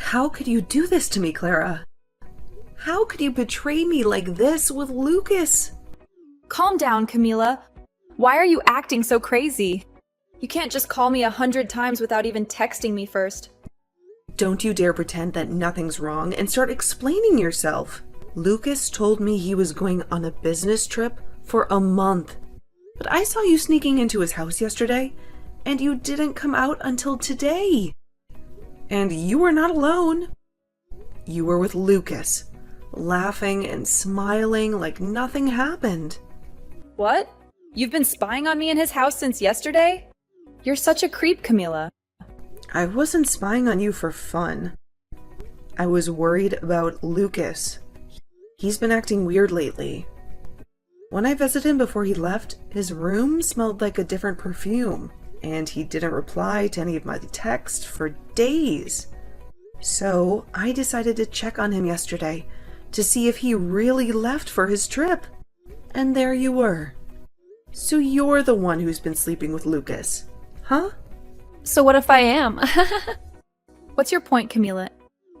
How could you do this to me, Clara? How could you betray me like this with Lucas? Calm down, Camila. Why are you acting so crazy? You can't just call me 100 times without even texting me first. Don't you dare pretend that nothing's wrong and start explaining yourself. Lucas told me he was going on a business trip for a month. But I saw you sneaking into his house yesterday, and you didn't come out until today. And you were not alone. You were with Lucas, laughing and smiling like nothing happened. What? You've been spying on me in his house since yesterday? You're such a creep, Camila. I wasn't spying on you for fun. I was worried about Lucas. He's been acting weird lately. When I visited him before he left, his room smelled like a different perfume, and he didn't reply to any of my texts for days. So I decided to check on him yesterday to see if he really left for his trip. And there you were. So you're the one who's been sleeping with Lucas, huh? So what if I am? What's your point, Camila?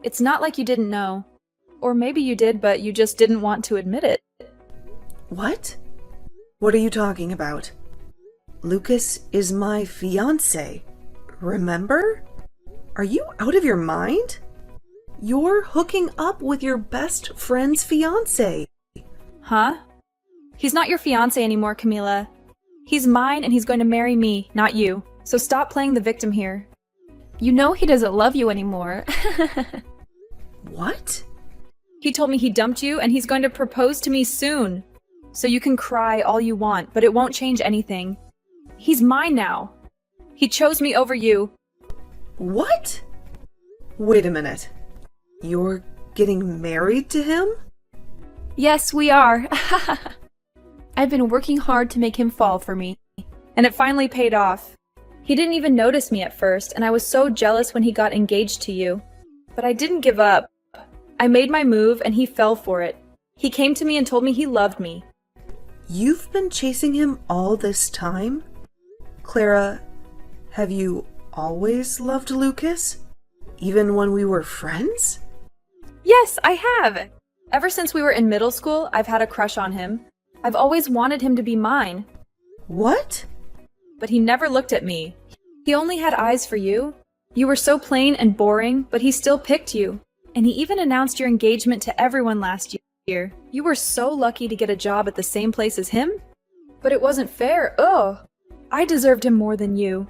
It's not like you didn't know. Or maybe you did, but you just didn't want to admit it. What? What are you talking about? Lucas is my fiance. Remember? Are you out of your mind? You're hooking up with your best friend's fiance. Huh? He's not your fiance anymore, Camila. He's mine and he's going to marry me, not you. So stop playing the victim here. You know he doesn't love you anymore. What? He told me he dumped you and he's going to propose to me soon. So you can cry all you want, but it won't change anything. He's mine now. He chose me over you. What? Wait a minute. You're getting married to him? Yes, we are. I've been working hard to make him fall for me, and it finally paid off. He didn't even notice me at first, and I was so jealous when he got engaged to you. But I didn't give up. I made my move, and he fell for it. He came to me and told me he loved me. You've been chasing him all this time? Clara, have you always loved Lucas? Even when we were friends? Yes, I have. Ever since we were in middle school, I've had a crush on him. I've always wanted him to be mine. What? But he never looked at me. He only had eyes for you. You were so plain and boring, but he still picked you. And he even announced your engagement to everyone last year. You were so lucky to get a job at the same place as him. But it wasn't fair. Ugh. I deserved him more than you.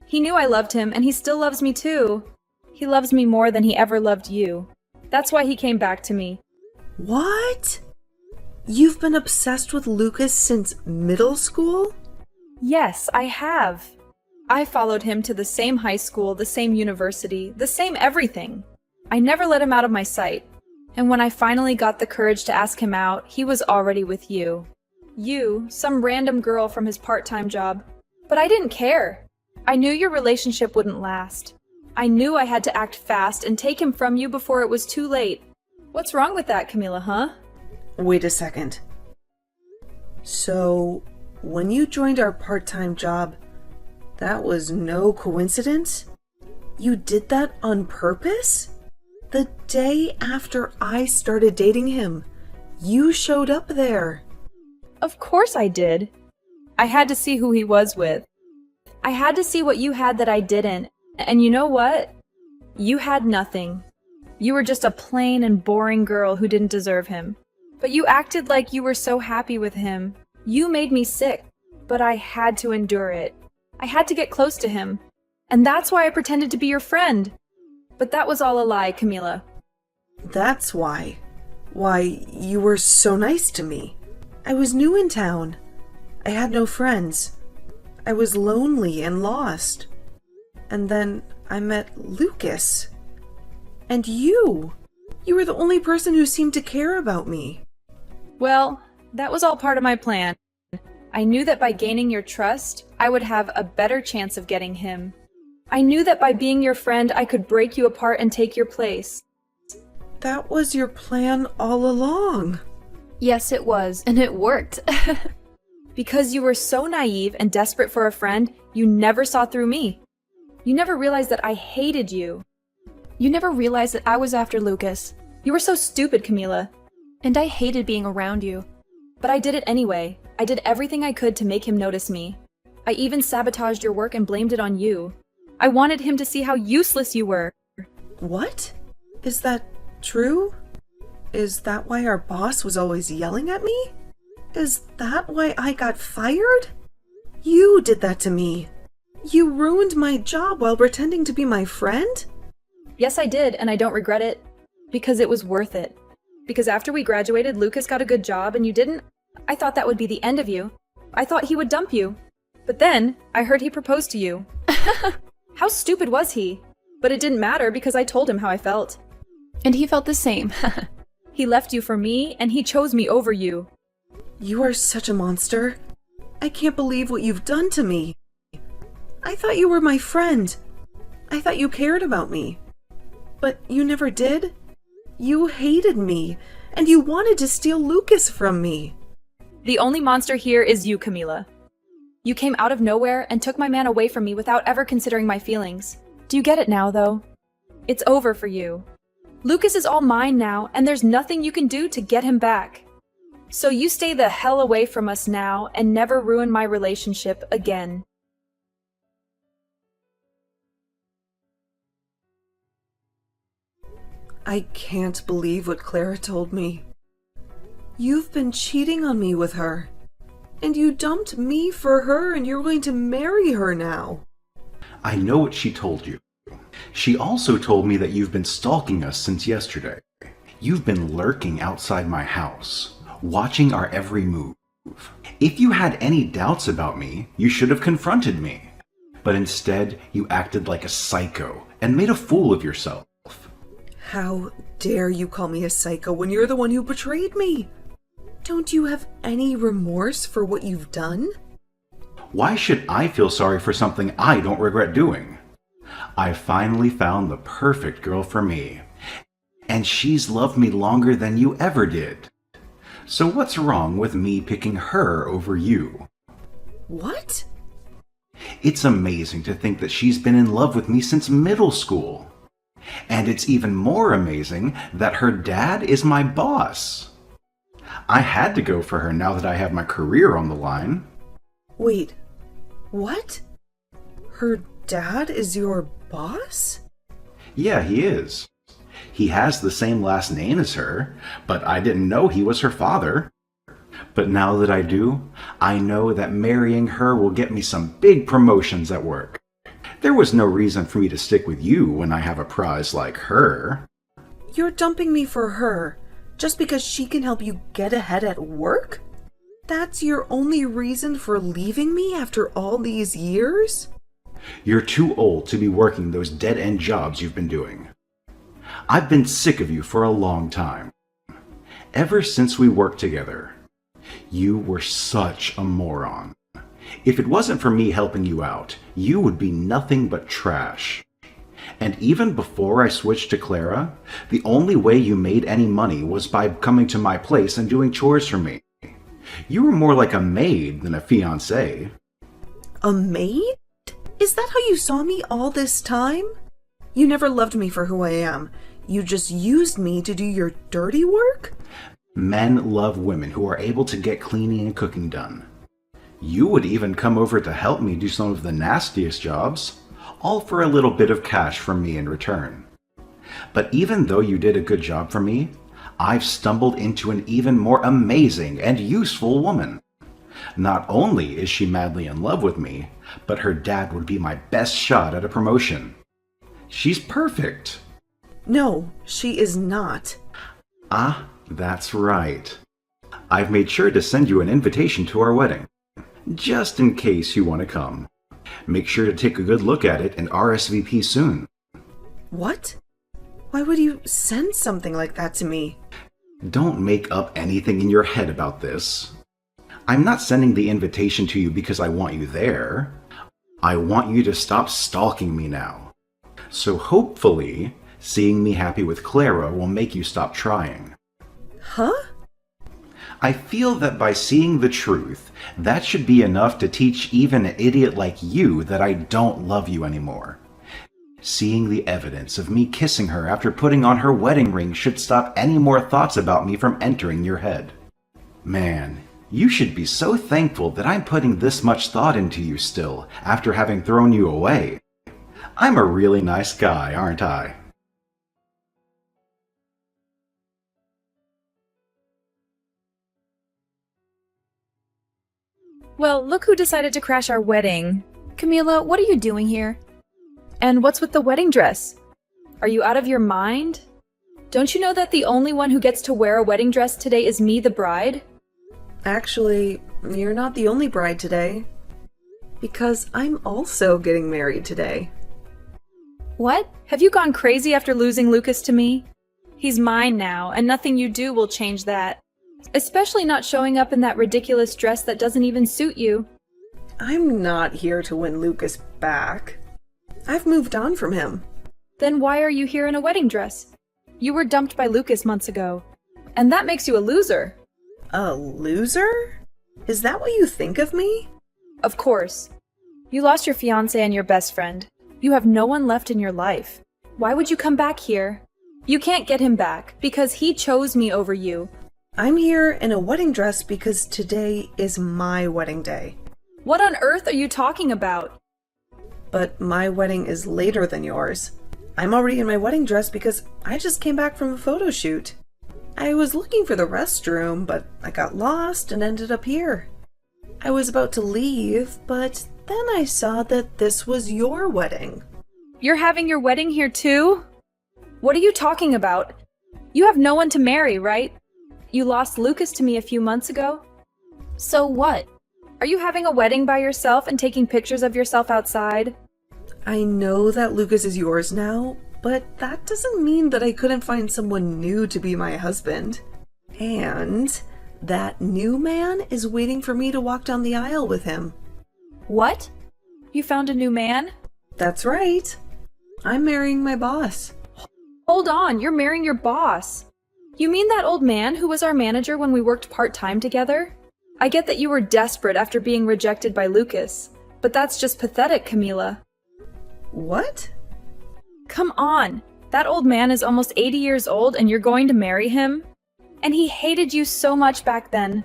He knew I loved him, and he still loves me too. He loves me more than he ever loved you. That's why he came back to me. What? You've been obsessed with Lucas since middle school? Yes, I have. I followed him to the same high school, the same university, the same everything. I never let him out of my sight. And when I finally got the courage to ask him out, he was already with you. You, some random girl from his part-time job. But I didn't care. I knew your relationship wouldn't last. I knew I had to act fast and take him from you before it was too late. What's wrong with that, Camila, huh? Wait a second. So, when you joined our part-time job, that was no coincidence? You did that on purpose? The day after I started dating him, you showed up there. Of course I did. I had to see who he was with. I had to see what you had that I didn't. And you know what? You had nothing. You were just a plain and boring girl who didn't deserve him. But you acted like you were so happy with him. You made me sick, but I had to endure it. I had to get close to him. And that's why I pretended to be your friend. But that was all a lie, Camila. That's why. Why, you were so nice to me. I was new in town. I had no friends. I was lonely and lost. And then I met Lucas. And you. You were the only person who seemed to care about me. Well, that was all part of my plan. I knew that by gaining your trust, I would have a better chance of getting him. I knew that by being your friend, I could break you apart and take your place. That was your plan all along. Yes, it was, and it worked. Because you were so naive and desperate for a friend, you never saw through me. You never realized that I hated you. You never realized that I was after Lucas. You were so stupid, Camila. And I hated being around you. But I did it anyway. I did everything I could to make him notice me. I even sabotaged your work and blamed it on you. I wanted him to see how useless you were. What? Is that true? Is that why our boss was always yelling at me? Is that why I got fired? You did that to me. You ruined my job while pretending to be my friend? Yes, I did, and I don't regret it. Because it was worth it. Because after we graduated, Lucas got a good job and you didn't. I thought that would be the end of you. I thought he would dump you. But then, I heard he proposed to you. How stupid was he? But it didn't matter because I told him how I felt. And he felt the same. He left you for me, and he chose me over you. You are such a monster. I can't believe what you've done to me. I thought you were my friend. I thought you cared about me. But you never did. You hated me, and you wanted to steal Lucas from me. The only monster here is you, Camila. You came out of nowhere and took my man away from me without ever considering my feelings. Do you get it now, though? It's over for you. Lucas is all mine now, and there's nothing you can do to get him back. So you stay the hell away from us now and never ruin my relationship again. I can't believe what Clara told me. You've been cheating on me with her. And you dumped me for her and you're going to marry her now. I know what she told you. She also told me that you've been stalking us since yesterday. You've been lurking outside my house, watching our every move. If you had any doubts about me, you should have confronted me. But instead, you acted like a psycho and made a fool of yourself. How dare you call me a psycho when you're the one who betrayed me? Don't you have any remorse for what you've done? Why should I feel sorry for something I don't regret doing? I finally found the perfect girl for me, and she's loved me longer than you ever did. So what's wrong with me picking her over you? What? It's amazing to think that she's been in love with me since middle school. And it's even more amazing that her dad is my boss. I had to go for her now that I have my career on the line. Wait, what? Her dad is your boss? Yeah, he is. He has the same last name as her, but I didn't know he was her father. But now that I do, I know that marrying her will get me some big promotions at work. There was no reason for me to stick with you when I have a prize like her. You're dumping me for her, just because she can help you get ahead at work? That's your only reason for leaving me after all these years? You're too old to be working those dead-end jobs you've been doing. I've been sick of you for a long time. Ever since we worked together, you were such a moron. If it wasn't for me helping you out, you would be nothing but trash. And even before I switched to Clara, the only way you made any money was by coming to my place and doing chores for me. You were more like a maid than a fiance. A maid? Is that how you saw me all this time? You never loved me for who I am. You just used me to do your dirty work? Men love women who are able to get cleaning and cooking done. You would even come over to help me do some of the nastiest jobs, all for a little bit of cash from me in return. But even though you did a good job for me, I've stumbled into an even more amazing and useful woman. Not only is she madly in love with me, but her dad would be my best shot at a promotion. She's perfect. No, she is not. Ah, that's right. I've made sure to send you an invitation to our wedding, just in case you want to come. Make sure to take a good look at it and RSVP soon. What? Why would you send something like that to me? Don't make up anything in your head about this. I'm not sending the invitation to you because I want you there. I want you to stop stalking me now. So hopefully, seeing me happy with Clara will make you stop trying. Huh? I feel that by seeing the truth, that should be enough to teach even an idiot like you that I don't love you anymore. Seeing the evidence of me kissing her after putting on her wedding ring should stop any more thoughts about me from entering your head. Man, you should be so thankful that I'm putting this much thought into you still, after having thrown you away. I'm a really nice guy, aren't I? Well, look who decided to crash our wedding. Camila, what are you doing here? And what's with the wedding dress? Are you out of your mind? Don't you know that the only one who gets to wear a wedding dress today is me, the bride? Actually, you're not the only bride today. Because I'm also getting married today. What? Have you gone crazy after losing Lucas to me? He's mine now, and nothing you do will change that. Especially not showing up in that ridiculous dress that doesn't even suit you. I'm not here to win Lucas back. I've moved on from him. Then why are you here in a wedding dress? You were dumped by Lucas months ago, and that makes you a loser. A loser? Is that what you think of me? Of course. You lost your fiance and your best friend. You have no one left in your life. Why would you come back here? You can't get him back, because he chose me over you. I'm here in a wedding dress because today is my wedding day. What on earth are you talking about? But my wedding is later than yours. I'm already in my wedding dress because I just came back from a photo shoot. I was looking for the restroom, but I got lost and ended up here. I was about to leave, but then I saw that this was your wedding. You're having your wedding here too? What are you talking about? You have no one to marry, right? You lost Lucas to me a few months ago. So what? Are you having a wedding by yourself and taking pictures of yourself outside? I know that Lucas is yours now, but that doesn't mean that I couldn't find someone new to be my husband. And that new man is waiting for me to walk down the aisle with him. What? You found a new man? That's right. I'm marrying my boss. Hold on, you're marrying your boss. You mean that old man who was our manager when we worked part-time together? I get that you were desperate after being rejected by Lucas, but that's just pathetic, Camila. What? Come on, that old man is almost 80 years old and you're going to marry him? And he hated you so much back then.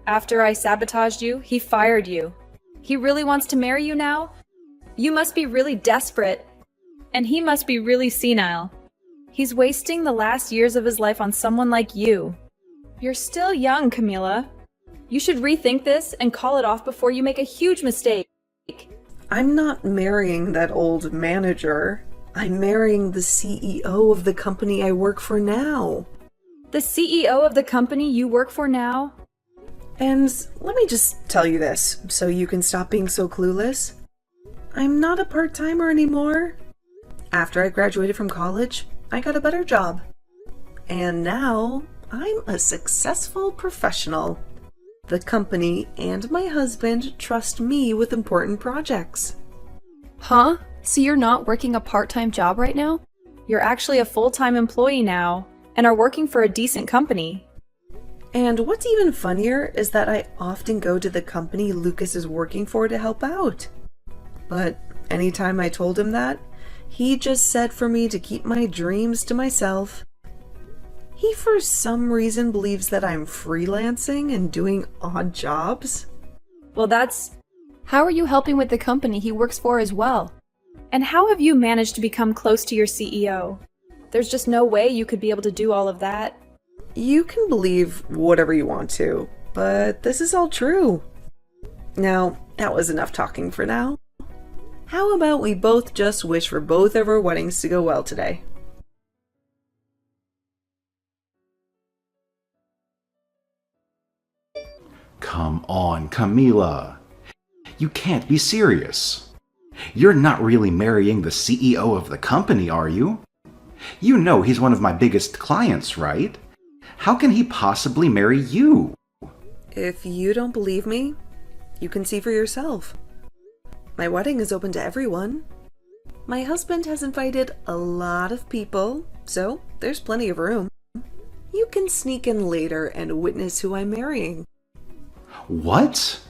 After I sabotaged you, he fired you. He really wants to marry you now? You must be really desperate. And he must be really senile. He's wasting the last years of his life on someone like you. You're still young, Camila. You should rethink this and call it off before you make a huge mistake. I'm not marrying that old manager. I'm marrying the CEO of the company I work for now. The CEO of the company you work for now? And let me just tell you this, so you can stop being so clueless. I'm not a part-timer anymore. After I graduated from college, I got a better job. And now, I'm a successful professional. The company and my husband trust me with important projects. Huh? So you're not working a part-time job right now? You're actually a full-time employee now, and are working for a decent company. And what's even funnier is that I often go to the company Lucas is working for to help out. But anytime I told him that, he just said for me to keep my dreams to myself. He for some reason believes that I'm freelancing and doing odd jobs. Well, that's... How are you helping with the company he works for as well? And how have you managed to become close to your CEO? There's just no way you could be able to do all of that. You can believe whatever you want to, but this is all true. Now, that was enough talking for now. How about we both just wish for both of our weddings to go well today? Come on, Camila. You can't be serious. You're not really marrying the CEO of the company, are you? You know he's one of my biggest clients, right? How can he possibly marry you? If you don't believe me, you can see for yourself. My wedding is open to everyone. My husband has invited a lot of people, so there's plenty of room. You can sneak in later and witness who I'm marrying. What?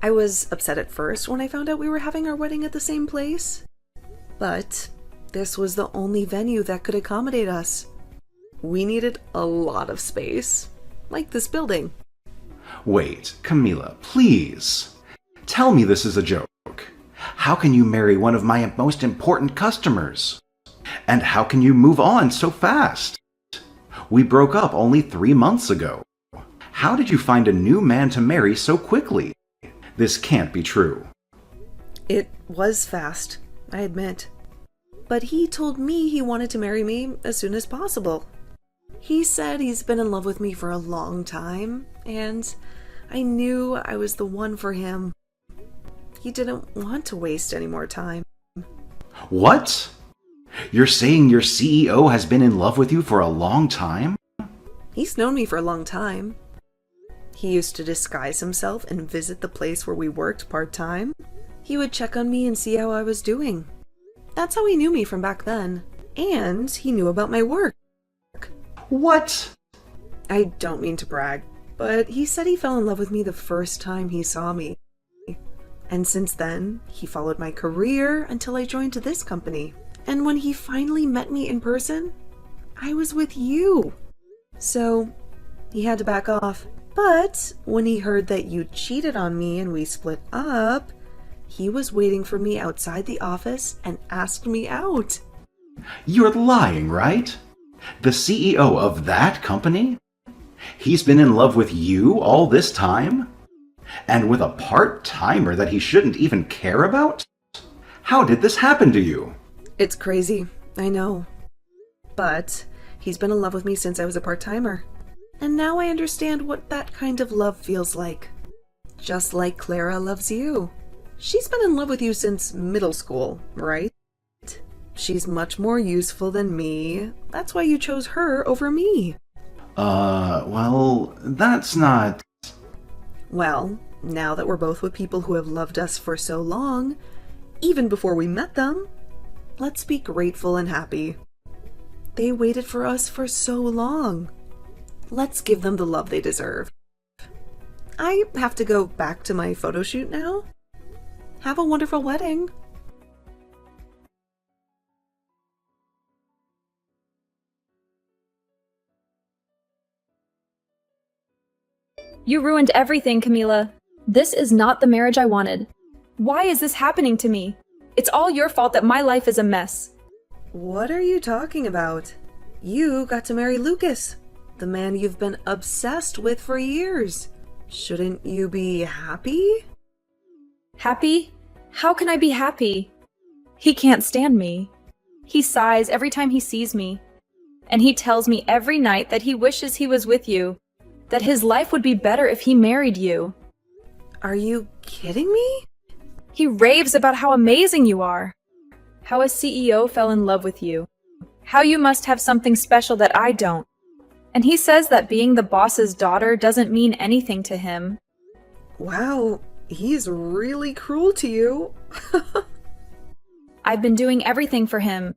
I was upset at first when I found out we were having our wedding at the same place. But this was the only venue that could accommodate us. We needed a lot of space, like this building. Wait, Camila, please. Tell me this is a joke. How can you marry one of my most important customers? And how can you move on so fast? We broke up only 3 months ago. How did you find a new man to marry so quickly? This can't be true. It was fast, I admit. But he told me he wanted to marry me as soon as possible. He said he's been in love with me for a long time, and I knew I was the one for him. He didn't want to waste any more time. What? You're saying your CEO has been in love with you for a long time? He's known me for a long time. He used to disguise himself and visit the place where we worked part-time. He would check on me and see how I was doing. That's how he knew me from back then. And he knew about my work. What? I don't mean to brag, but he said he fell in love with me the first time he saw me. And since then, he followed my career until I joined this company. And when he finally met me in person, I was with you. So, he had to back off. But when he heard that you cheated on me and we split up, he was waiting for me outside the office and asked me out. You're lying, right? The CEO of that company? He's been in love with you all this time? And with a part-timer that he shouldn't even care about? How did this happen to you? It's crazy, I know. But he's been in love with me since I was a part-timer. And now I understand what that kind of love feels like. Just like Clara loves you. She's been in love with you since middle school, right? She's much more useful than me. That's why you chose her over me. Well, that's not... Well, now that we're both with people who have loved us for so long, even before we met them, let's be grateful and happy. They waited for us for so long. Let's give them the love they deserve. I have to go back to my photo shoot now. Have a wonderful wedding. You ruined everything, Camila. This is not the marriage I wanted. Why is this happening to me? It's all your fault that my life is a mess. What are you talking about? You got to marry Lucas, the man you've been obsessed with for years. Shouldn't you be happy? Happy? How can I be happy? He can't stand me. He sighs every time he sees me. And he tells me every night that he wishes he was with you, that his life would be better if he married you. Are you kidding me? He raves about how amazing you are, how a CEO fell in love with you, how you must have something special that I don't. And he says that being the boss's daughter doesn't mean anything to him. Wow, he's really cruel to you. I've been doing everything for him,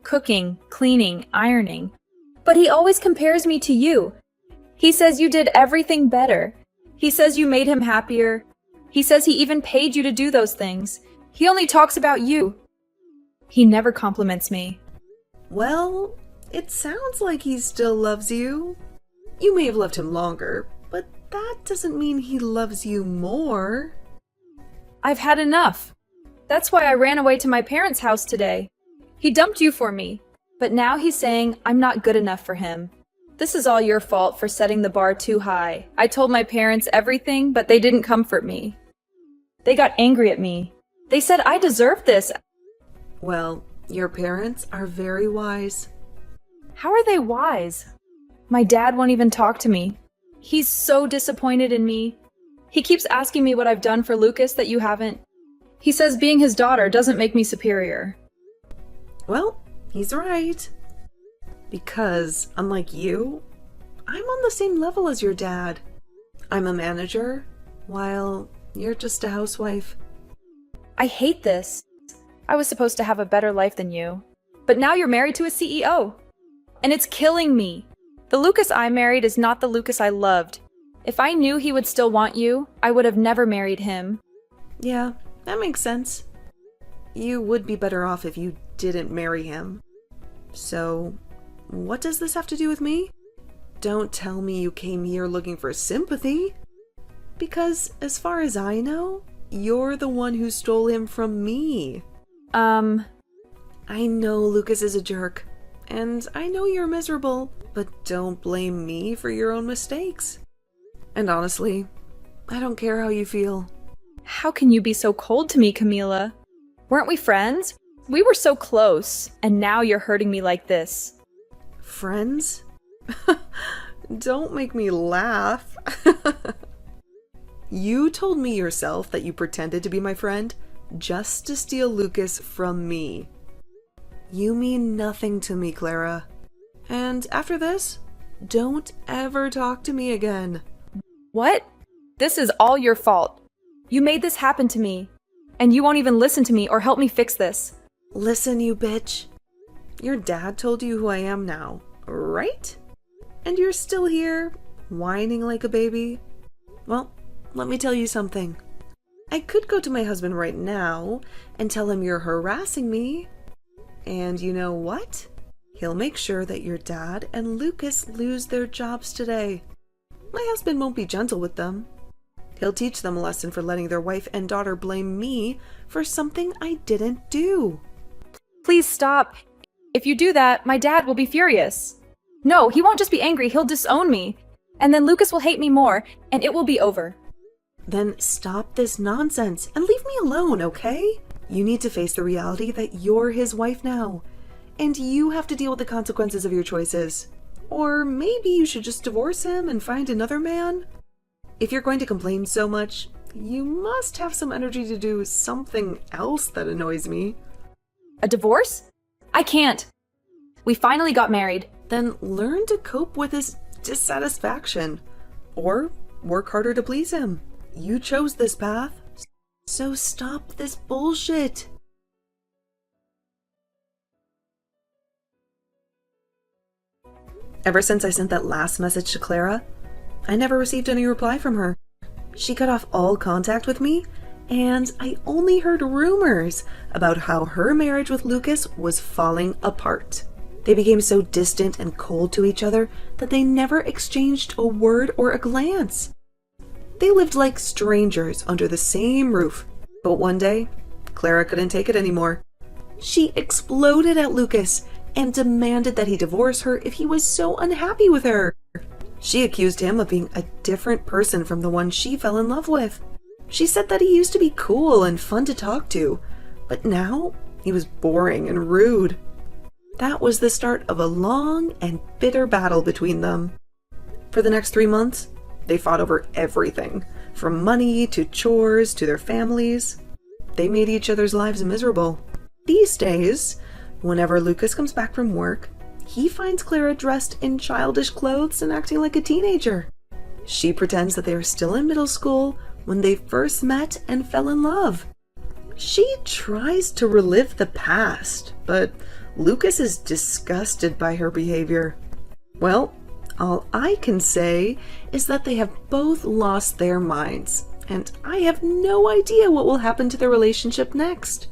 cooking, cleaning, ironing. But he always compares me to you. He says you did everything better. He says you made him happier. He says he even paid you to do those things. He only talks about you. He never compliments me. Well, it sounds like he still loves you. You may have loved him longer, but that doesn't mean he loves you more. I've had enough. That's why I ran away to my parents' house today. He dumped you for me, but now he's saying I'm not good enough for him. This is all your fault for setting the bar too high. I told my parents everything, but they didn't comfort me. They got angry at me. They said I deserved this. Well, your parents are very wise. How are they wise? My dad won't even talk to me. He's so disappointed in me. He keeps asking me what I've done for Lucas that you haven't. He says being his daughter doesn't make me superior. Well, he's right. Because, unlike you, I'm on the same level as your dad. I'm a manager, while you're just a housewife. I hate this. I was supposed to have a better life than you. But now you're married to a CEO. And it's killing me. The Lucas I married is not the Lucas I loved. If I knew he would still want you, I would have never married him. Yeah, that makes sense. you would be better off if you didn't marry him. So, what does this have to do with me? Don't tell me you came here looking for sympathy. Because, as far as I know, you're the one who stole him from me. I know Lucas is a jerk, and I know you're miserable, but don't blame me for your own mistakes. And honestly, I don't care how you feel. How can you be so cold to me, Camila? Weren't we friends? We were so close, and now you're hurting me like this. Friends? Don't make me laugh. You told me yourself that you pretended to be my friend just to steal Lucas from me. You mean nothing to me, Clara. And after this, don't ever talk to me again. What? This is all your fault. You made this happen to me, and you won't even listen to me or help me fix this. Listen, you bitch. Your dad told you who I am now, right? And you're still here, whining like a baby? Well, let me tell you something. I could go to my husband right now and tell him you're harassing me. And you know what? He'll make sure that your dad and Lucas lose their jobs today. My husband won't be gentle with them. He'll teach them a lesson for letting their wife and daughter blame me for something I didn't do. Please stop. If you do that, my dad will be furious. No, he won't just be angry, he'll disown me. And then Lucas will hate me more, and it will be over. Then stop this nonsense and leave me alone, okay? You need to face the reality that you're his wife now, and you have to deal with the consequences of your choices. Or maybe you should just divorce him and find another man? If you're going to complain so much, you must have some energy to do something else that annoys me. A divorce? I can't. We finally got married. Then learn to cope with his dissatisfaction, or work harder to please him. You chose this path. So stop this bullshit. Ever since I sent that last message to Clara, I never received any reply from her. She cut off all contact with me, and I only heard rumors about how her marriage with Lucas was falling apart. They became so distant and cold to each other that they never exchanged a word or a glance. They lived like strangers under the same roof. But one day, Clara couldn't take it anymore. She exploded at Lucas and demanded that he divorce her if he was so unhappy with her. She accused him of being a different person from the one she fell in love with. She said that he used to be cool and fun to talk to, but now he was boring and rude. That was the start of a long and bitter battle between them. For the next 3 months, they fought over everything, from money to chores to their families. They made each other's lives miserable. These days, whenever Lucas comes back from work, he finds Clara dressed in childish clothes and acting like a teenager. She pretends that they are still in middle school when they first met and fell in love. She tries to relive the past, but Lucas is disgusted by her behavior. Well, all I can say is that they have both lost their minds, and I have no idea what will happen to their relationship next.